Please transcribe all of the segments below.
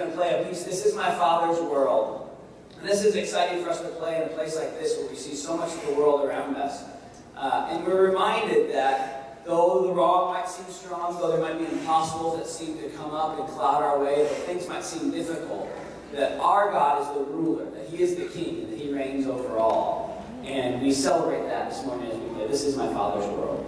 going to play a piece. This is my Father's world. And this is exciting for us to play in a place like this where we see so much of the world around us. And we're reminded that though the wrong might seem strong, though there might be impossibles that seem to come up and cloud our way, that things might seem difficult, that our God is the ruler, that He is the King, and that He reigns over all. And we celebrate that this morning as we play This Is My Father's World.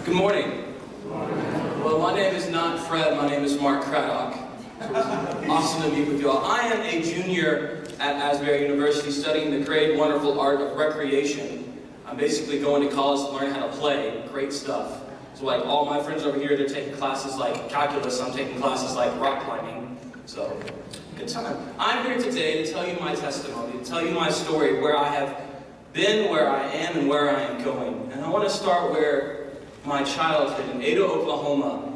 Good morning. Well, my name is not Fred, my name is Mark Craddock. Awesome to meet with you all. I am a junior at Asbury University studying the great, wonderful art of recreation. I'm basically going to college to learn how to play. Great stuff. So like all my friends over here, they're taking classes like calculus, I'm taking classes like rock climbing. So, good time. I'm here today to tell you my testimony, to tell you my story, where I have been, where I am, and where I am going. And I want to start where my childhood in Ada, Oklahoma.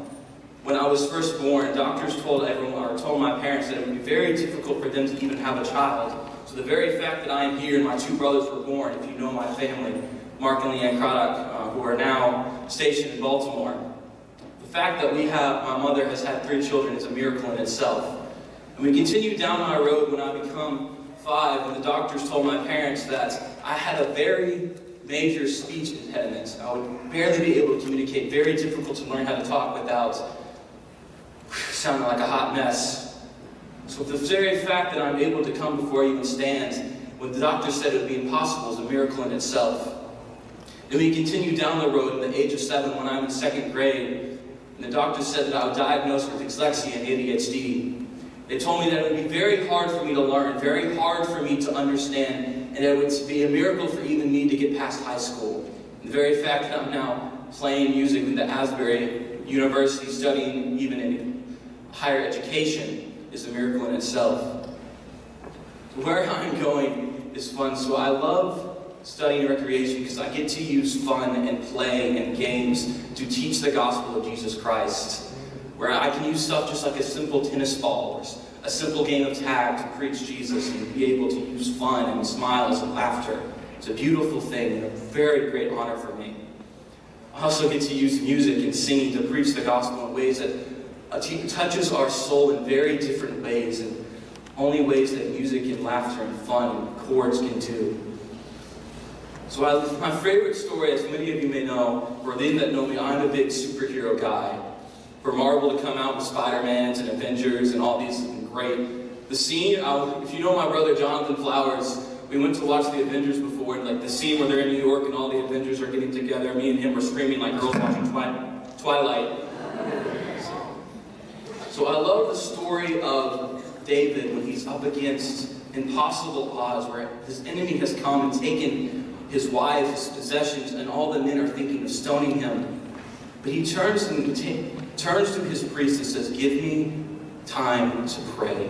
When I was first born, doctors told everyone, or told my parents, that it would be very difficult for them to even have a child. So the very fact that I am here and my two brothers were born, if you know my family, Mark and Leanne Craddock, who are now stationed in Baltimore, the fact that my mother has had 3 children is a miracle in itself. And we continue down my road when I become 5, and the doctors told my parents that I had a very major speech impediment. I would barely be able to communicate, very difficult to learn how to talk without sounding like a hot mess. So the very fact that I'm able to come before you and stand, when the doctor said it would be impossible, is a miracle in itself. Then we continue down the road at the age of 7 when I'm in 2nd grade, and the doctor said that I was diagnosed with dyslexia and ADHD. They told me that it would be very hard for me to learn, very hard for me to understand, and it would be a miracle for even me to get past high school. And the very fact that I'm now playing music in the Asbury University, studying even in higher education, is a miracle in itself. Where I'm going is fun, so I love studying recreation because I get to use fun and play and games to teach the gospel of Jesus Christ. Where I can use stuff just like a simple tennis ball or a simple game of tag to preach Jesus and be able to use fun and smiles and laughter. It's a beautiful thing and a very great honor for me. I also get to use music and singing to preach the gospel in ways that touches our soul in very different ways, and only ways that music and laughter and fun and chords can do. So my favorite story, as many of you may know, for them that know me, I'm a big superhero guy. For Marvel to come out with Spider-Mans and Avengers and all these has been great. The scene, if you know my brother Jonathan Flowers, we went to watch the Avengers before, and like the scene where they're in New York and all the Avengers are getting together, me and him were screaming like girls watching Twilight. So I love the story of David when he's up against impossible odds, where his enemy has come and taken his wife, his possessions, and all the men are thinking of stoning him. But he turns to his priest and says, "Give me time to pray."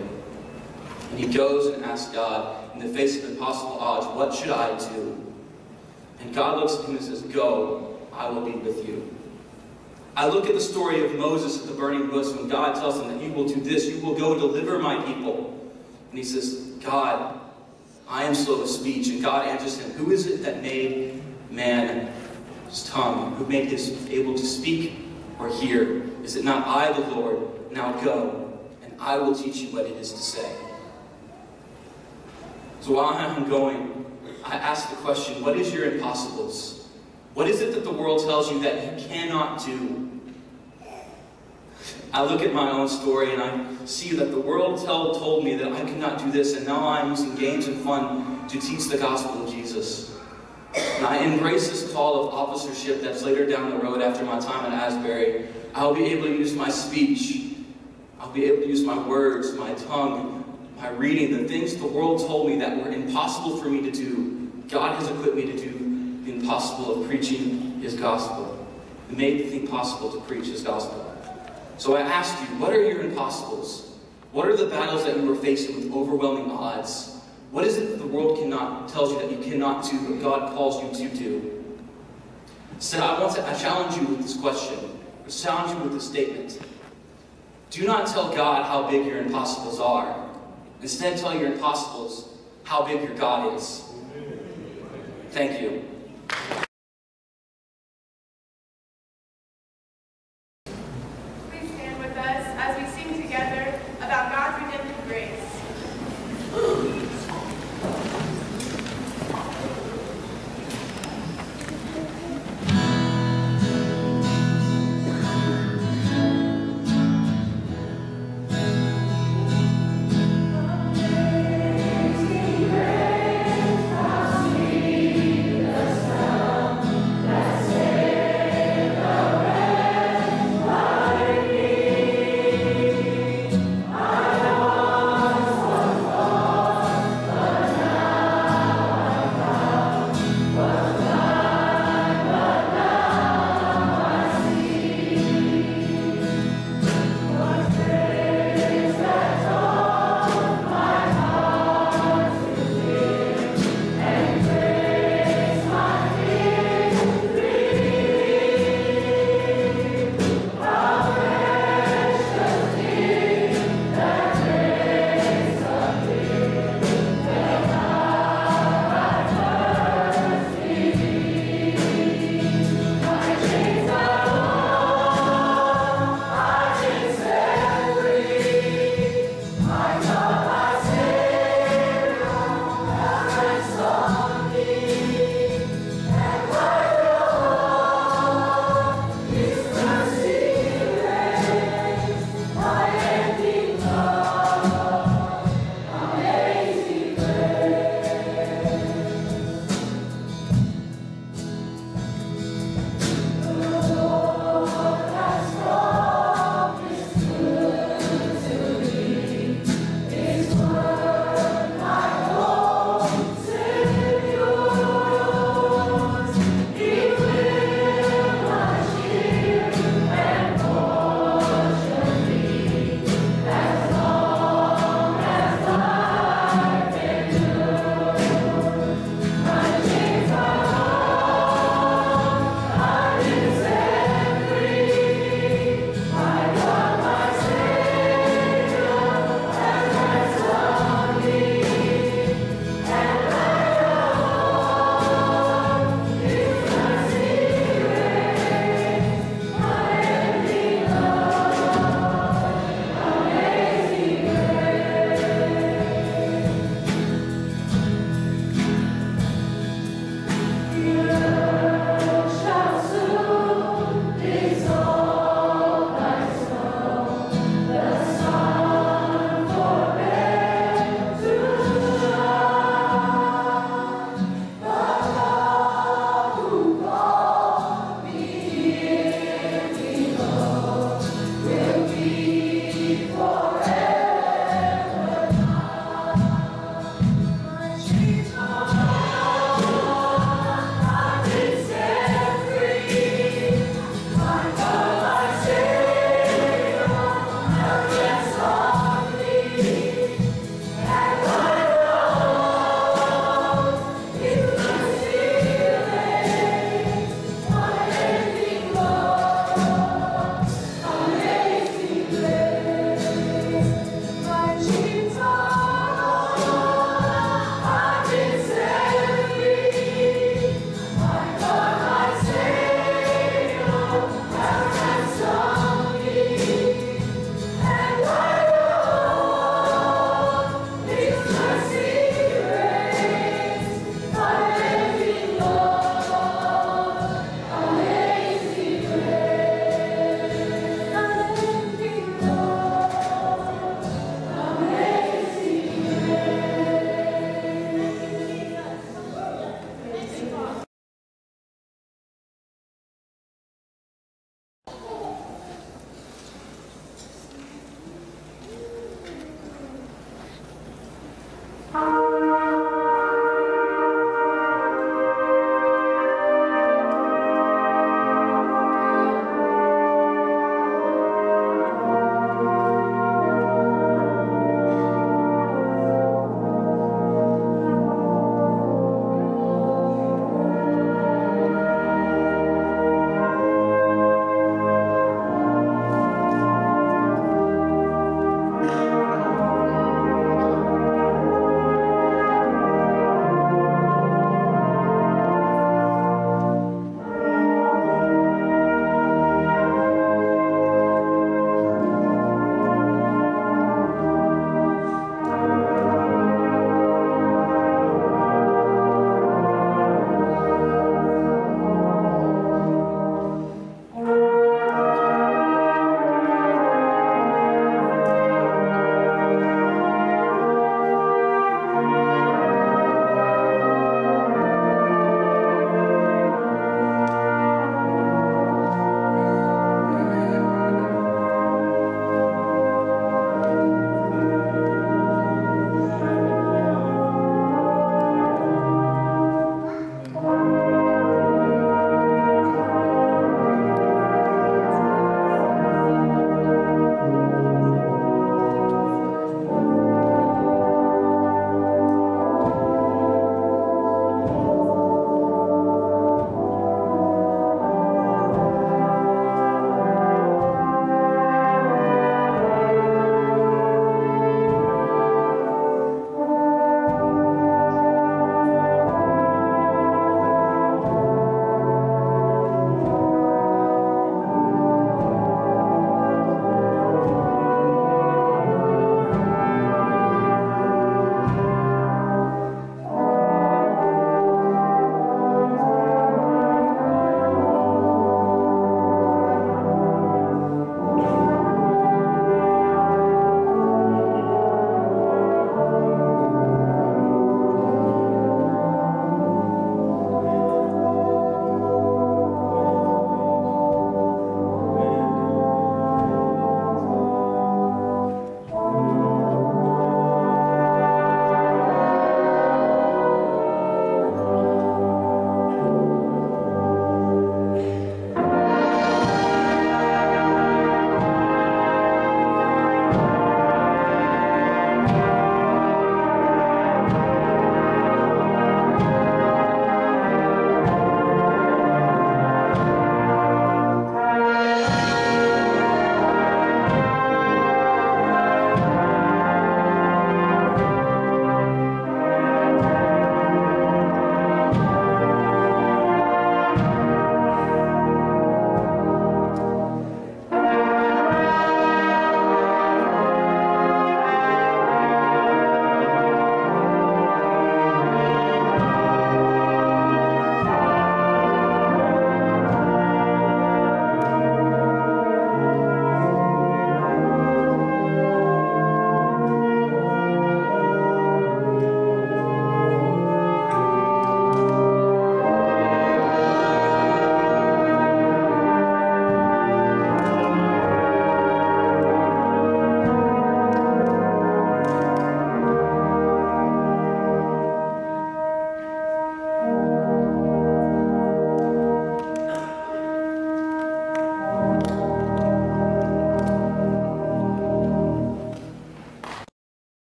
And he goes and asks God, in the face of impossible odds, "What should I do?" And God looks at him and says, "Go, I will be with you." I look at the story of Moses at the burning bush when God tells him that you will do this, you will go deliver my people. And he says, "God, I am slow of speech." And God answers him, "Who is it that made man's tongue? Who made his able to speak or hear? Is it not I, the Lord? Now go, and I will teach you what it is to say." So while I'm going, I ask the question, what is your impossibles? What is it that the world tells you that you cannot do? I look at my own story and I see that the world told me that I could not do this, and now I'm using games and fun to teach the gospel of Jesus. And I embrace this call of officership that's later down the road after my time at Asbury. I'll be able to use my speech. I'll be able to use my words, my tongue, my reading, the things the world told me that were impossible for me to do. God has equipped me to do the impossible of preaching His gospel. He made the thing possible to preach His gospel. So I ask you, what are your impossibles? What are the battles that you are facing with overwhelming odds? What is it that the world tells you that you cannot do, but God calls you to do? So I challenge you with this question, or challenge you with this statement. Do not tell God how big your impossibles are. Instead, tell your impossibles how big your God is. Thank you.